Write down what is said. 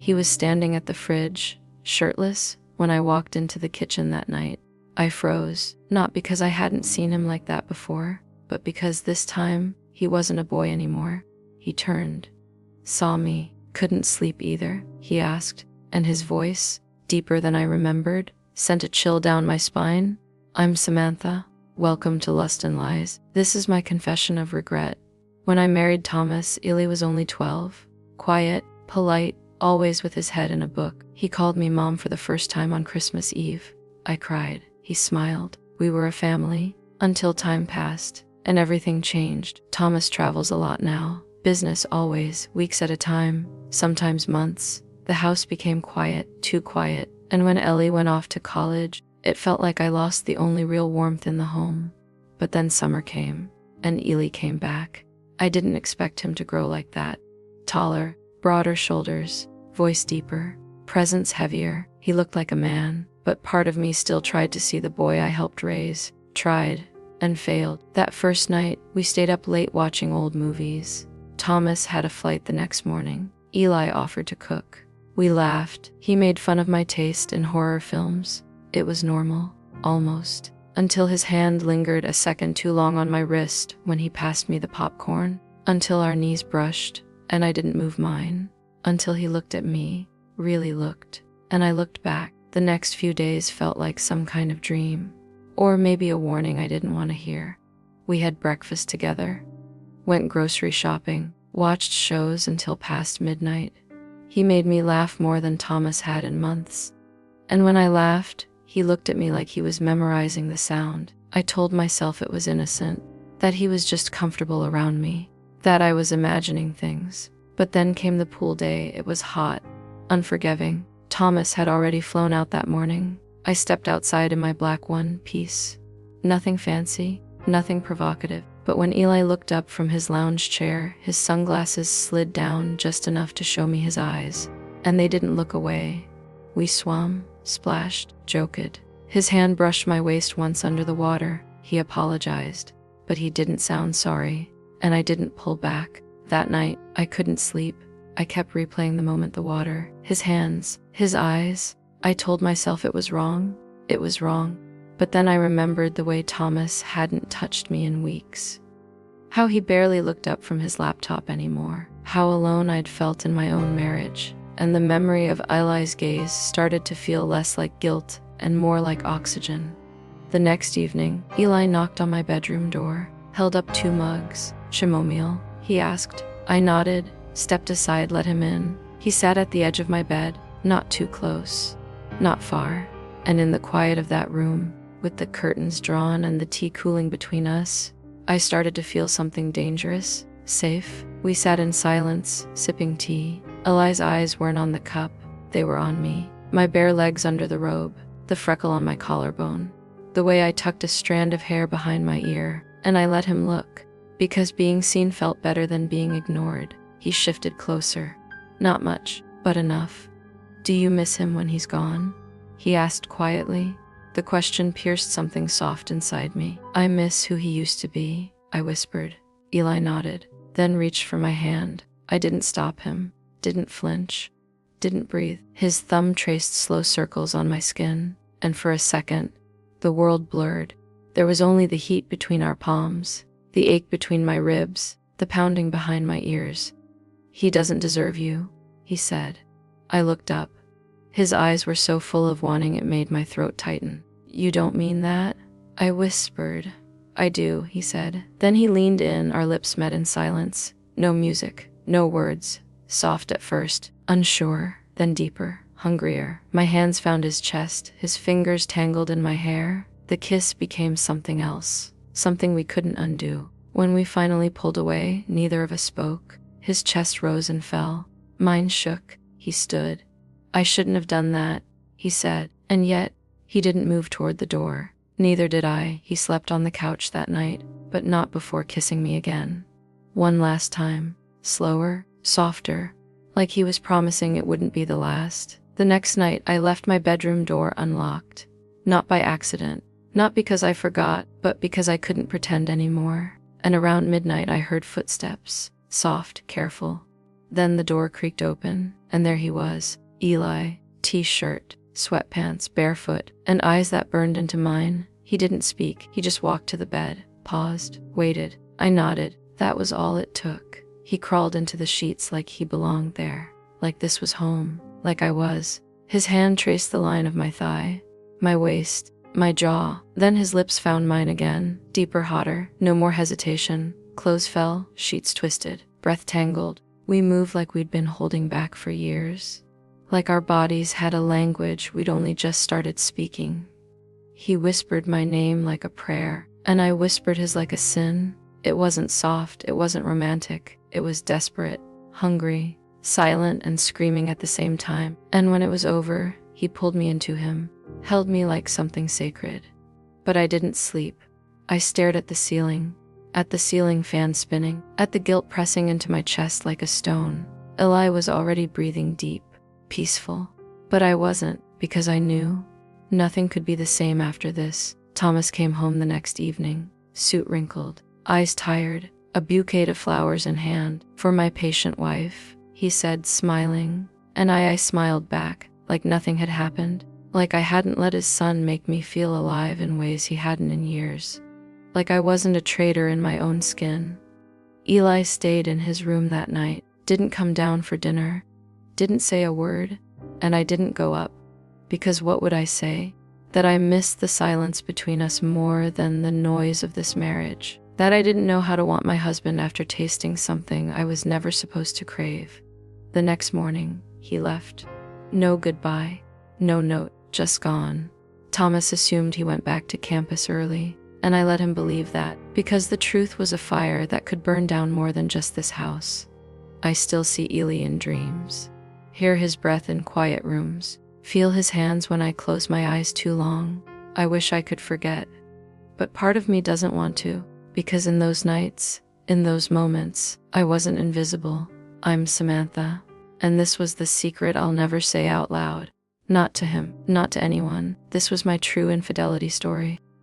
He was standing at the fridge, shirtless, when I walked into the kitchen that night. I froze, not because I hadn't seen him like that before, but because this time, he wasn't a boy anymore. He turned, saw me, couldn't sleep either, he asked, and his voice, deeper than I remembered, sent a chill down my spine. I'm Samantha. Welcome to Lust and Lies. This is my confession of regret. When I married Thomas, Ely was only 12. Quiet, polite, always with his head in a book. He called me Mom for the first time on Christmas Eve. I cried. He smiled. We were a family. Until time passed, and everything changed. Thomas travels a lot now. Business always, weeks at a time, sometimes months. The house became quiet, too quiet, and when Ellie went off to college, it felt like I lost the only real warmth in the home. But then summer came, and Ely came back. I didn't expect him to grow like that. Taller, broader shoulders, voice deeper, presence heavier. He looked like a man, but part of me still tried to see the boy I helped raise. Tried, and failed. That first night, we stayed up late watching old movies. Thomas had a flight the next morning. Eli offered to cook. We laughed. He made fun of my taste in horror films. It was normal, almost, until his hand lingered a second too long on my wrist when he passed me the popcorn, until our knees brushed, and I didn't move mine, until he looked at me, really looked, and I looked back. The next few days felt like some kind of dream, or maybe a warning I didn't want to hear. We had breakfast together, went grocery shopping, watched shows until past midnight. He made me laugh more than Thomas had in months. And when I laughed, he looked at me like he was memorizing the sound. I told myself it was innocent, that he was just comfortable around me, that I was imagining things. But then came the pool day. It was hot, unforgiving. Thomas had already flown out that morning. I stepped outside in my black one-piece. Nothing fancy, nothing provocative. But when Eli looked up from his lounge chair, his sunglasses slid down just enough to show me his eyes. And they didn't look away. We swam, splashed, joked. His hand brushed my waist once under the water. He apologized, but he didn't sound sorry, and I didn't pull back. That night, I couldn't sleep. I kept replaying the moment, the water, his hands, his eyes. I told myself it was wrong. It was wrong. But then I remembered the way Thomas hadn't touched me in weeks. How he barely looked up from his laptop anymore. How alone I'd felt in my own marriage. And the memory of Eli's gaze started to feel less like guilt and more like oxygen. The next evening, Eli knocked on my bedroom door, held up 2 mugs. Chamomile, he asked. I nodded, stepped aside, let him in. He sat at the edge of my bed, not too close, not far. And in the quiet of that room, with the curtains drawn and the tea cooling between us, I started to feel something dangerous, safe. We sat in silence, sipping tea. Eli's eyes weren't on the cup, they were on me. My bare legs under the robe, the freckle on my collarbone, the way I tucked a strand of hair behind my ear, and I let him look, because being seen felt better than being ignored. He shifted closer. Not much, but enough. Do you miss him when he's gone? He asked quietly. The question pierced something soft inside me. I miss who he used to be, I whispered. Eli nodded, then reached for my hand. I didn't stop him, didn't flinch, didn't breathe. His thumb traced slow circles on my skin, and for a second, the world blurred. There was only the heat between our palms, the ache between my ribs, the pounding behind my ears. He doesn't deserve you, he said. I looked up. His eyes were so full of wanting it made my throat tighten. You don't mean that? I whispered. I do, he said. Then he leaned in, our lips met in silence. No music, no words. Soft at first, unsure, then deeper, hungrier. My hands found his chest, his fingers tangled in my hair. The kiss became something else, something we couldn't undo. When we finally pulled away, neither of us spoke. His chest rose and fell. Mine shook. He stood. I shouldn't have done that, he said, and yet, he didn't move toward the door. Neither did I. He slept on the couch that night, but not before kissing me again. One last time, slower, softer, like he was promising it wouldn't be the last. The next night, I left my bedroom door unlocked. Not by accident, not because I forgot, but because I couldn't pretend anymore. And around midnight, I heard footsteps, soft, careful. Then the door creaked open, And there he was, Eli, t-shirt, sweatpants, barefoot, and eyes that burned into mine. He didn't speak. He just walked to the bed, paused, waited. I nodded. That was all it took. He crawled into the sheets like he belonged there, like this was home, like I was. His hand traced the line of my thigh, my waist, my jaw. Then his lips found mine again, deeper, hotter, no more hesitation. Clothes fell, sheets twisted, breath tangled. We moved like we'd been holding back for years, like our bodies had a language we'd only just started speaking. He whispered my name like a prayer, and I whispered his like a sin. It wasn't soft, it wasn't romantic, it was desperate, hungry, silent, and screaming at the same time. And when it was over, he pulled me into him, held me like something sacred. But I didn't sleep. I stared at the ceiling fan spinning, at the guilt pressing into my chest like a stone. Eli was already breathing deep, peaceful. But I wasn't, because I knew nothing could be the same after this. Thomas came home the next evening, suit wrinkled, eyes tired, a bouquet of flowers in hand. "For my patient wife," he said, smiling. And I smiled back, like nothing had happened, like I hadn't let his son make me feel alive in ways he hadn't in years, like I wasn't a traitor in my own skin. Eli stayed in his room that night, didn't come down for dinner, didn't say a word, and I didn't go up, because what would I say? That I missed the silence between us more than the noise of this marriage, that I didn't know how to want my husband after tasting something I was never supposed to crave. The next morning, he left. No goodbye, no note, just gone. Thomas assumed he went back to campus early, and I let him believe that, because the truth was a fire that could burn down more than just this house. I still see Eli in dreams, hear his breath in quiet rooms, feel his hands when I close my eyes too long. I wish I could forget, but part of me doesn't want to, because in those nights, in those moments, I wasn't invisible. I'm Samantha, and this was the secret I'll never say out loud. Not to him, not to anyone. This was my true infidelity story.